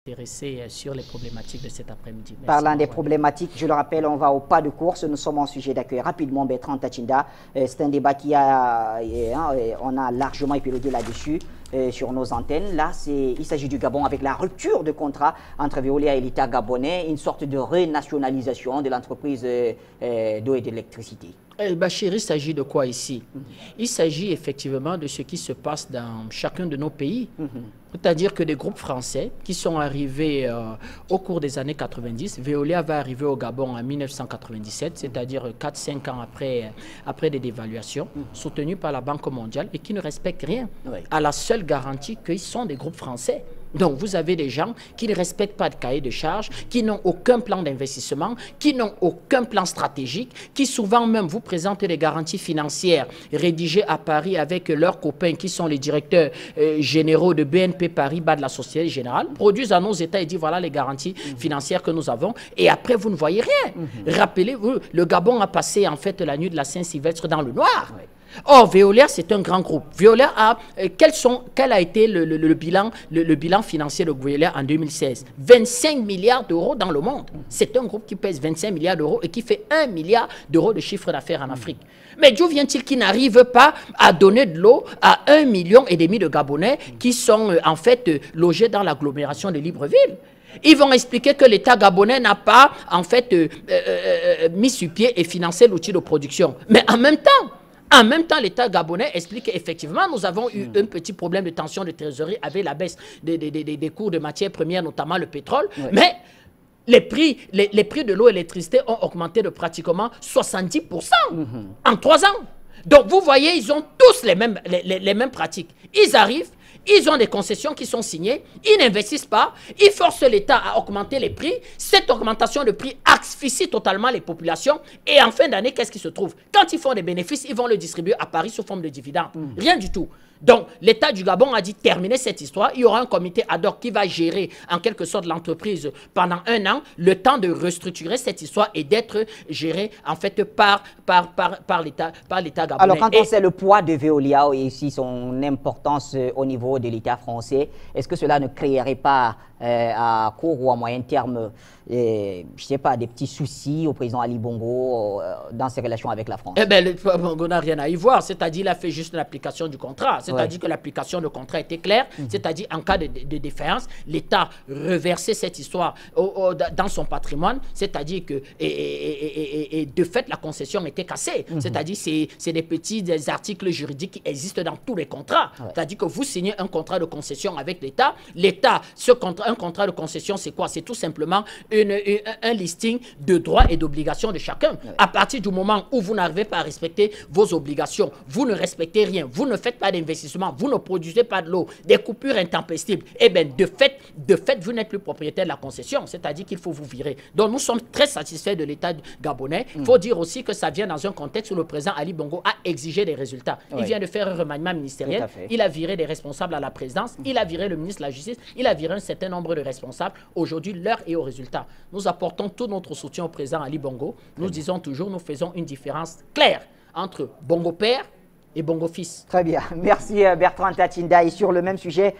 Intéressé sur les problématiques de cet après-midi. Parlant des problématiques, je le rappelle, on va au pas de course. Nous sommes en sujet d'accueil rapidement Bertrand Tachinda. C'est un débat qui on a largement épilogué là-dessus sur nos antennes. Là, il s'agit du Gabon avec la rupture de contrat entre Veolia et l'État gabonais, une sorte de renationalisation de l'entreprise d'eau et d'électricité. Bachir, il s'agit de quoi ici? Il s'agit effectivement de ce qui se passe dans chacun de nos pays. C'est-à-dire que des groupes français qui sont arrivés au cours des années 90, Veolia va arriver au Gabon en 1997, c'est-à-dire 4-5 ans après des dévaluations, soutenus par la Banque mondiale et qui ne respectent rien, à la seule garantie qu'ils sont des groupes français. Donc, vous avez des gens qui ne respectent pas de cahier de charges, qui n'ont aucun plan d'investissement, qui n'ont aucun plan stratégique, qui souvent même vous présentent des garanties financières rédigées à Paris avec leurs copains qui sont les directeurs généraux de BNP Paribas de la Société Générale, produisent à nos États et disent voilà les garanties financières que nous avons et après vous ne voyez rien. Rappelez-vous, le Gabon a passé en fait la nuit de la Saint-Sylvestre dans le noir. Or, Veolia, c'est un grand groupe. Veolia a, quel a été le bilan financier de Veolia en 2016? 25 milliards d'euros dans le monde. C'est un groupe qui pèse 25 milliards d'euros et qui fait 1 milliard d'euros de chiffre d'affaires en Afrique. Mais d'où vient-il qu'il n'arrive pas à donner de l'eau à 1,5 million de Gabonais qui sont en fait logés dans l'agglomération de Libreville? Ils vont expliquer que l'État gabonais n'a pas en fait mis sur pied et financé l'outil de production. Mais en même temps, l'État gabonais explique qu'effectivement, nous avons eu un petit problème de tension de trésorerie avec la baisse des cours de matières premières, notamment le pétrole. Mais les prix de l'eau et l'électricité ont augmenté de pratiquement 70% en 3 ans. Donc, vous voyez, ils ont tous les mêmes pratiques. Ils arrivent, ils ont des concessions qui sont signées, ils n'investissent pas, ils forcent l'État à augmenter les prix. Cette augmentation de prix asphyxie totalement les populations. Et en fin d'année, qu'est-ce qui se trouve? Quand ils font des bénéfices, ils vont le distribuer à Paris sous forme de dividendes. Rien du tout. Donc, l'État du Gabon a dit terminer cette histoire. Il y aura un comité ad hoc qui va gérer en quelque sorte l'entreprise pendant 1 an, le temps de restructurer cette histoire et d'être géré en fait par l'État gabonais. Alors, quand on sait le poids de Veolia et aussi son importance au niveau de l'État français, est-ce que cela ne créerait pas à court ou à moyen terme, je ne sais pas, des petits soucis au président Ali Bongo dans ses relations avec la France? Eh bien, le Bongo n'a rien à y voir. C'est-à-dire qu'il a fait juste l'application du contrat. C'est-à-dire que l'application du contrat était claire. C'est-à-dire en cas de défaillance, l'État reversait cette histoire dans son patrimoine. C'est-à-dire que, et de fait, la concession était cassée. C'est-à-dire c'est des petits articles juridiques qui existent dans tous les contrats. C'est-à-dire que vous signez un contrat de concession avec l'État. Un contrat de concession, c'est quoi? C'est tout simplement un listing de droits et d'obligations de chacun. À partir du moment où vous n'arrivez pas à respecter vos obligations, vous ne respectez rien, vous ne faites pas d'investissement, vous ne produisez pas de l'eau, des coupures intempestives, eh bien, de fait, vous n'êtes plus propriétaire de la concession, c'est-à-dire qu'il faut vous virer. Donc, nous sommes très satisfaits de l'État gabonais. Il faut dire aussi que ça vient dans un contexte où le président Ali Bongo a exigé des résultats. Il vient de faire un remaniement ministériel, il a viré des responsables à la présidence, il a viré le ministre de la Justice, il a viré un certain nombre de responsables. Aujourd'hui, l'heure est au résultat. Nous apportons tout notre soutien au président Ali Bongo. Nous disons toujours, nous faisons une différence claire entre Bongo père et Bongo fils. Très bien. Merci Bertrand Tachinda. Et sur le même sujet,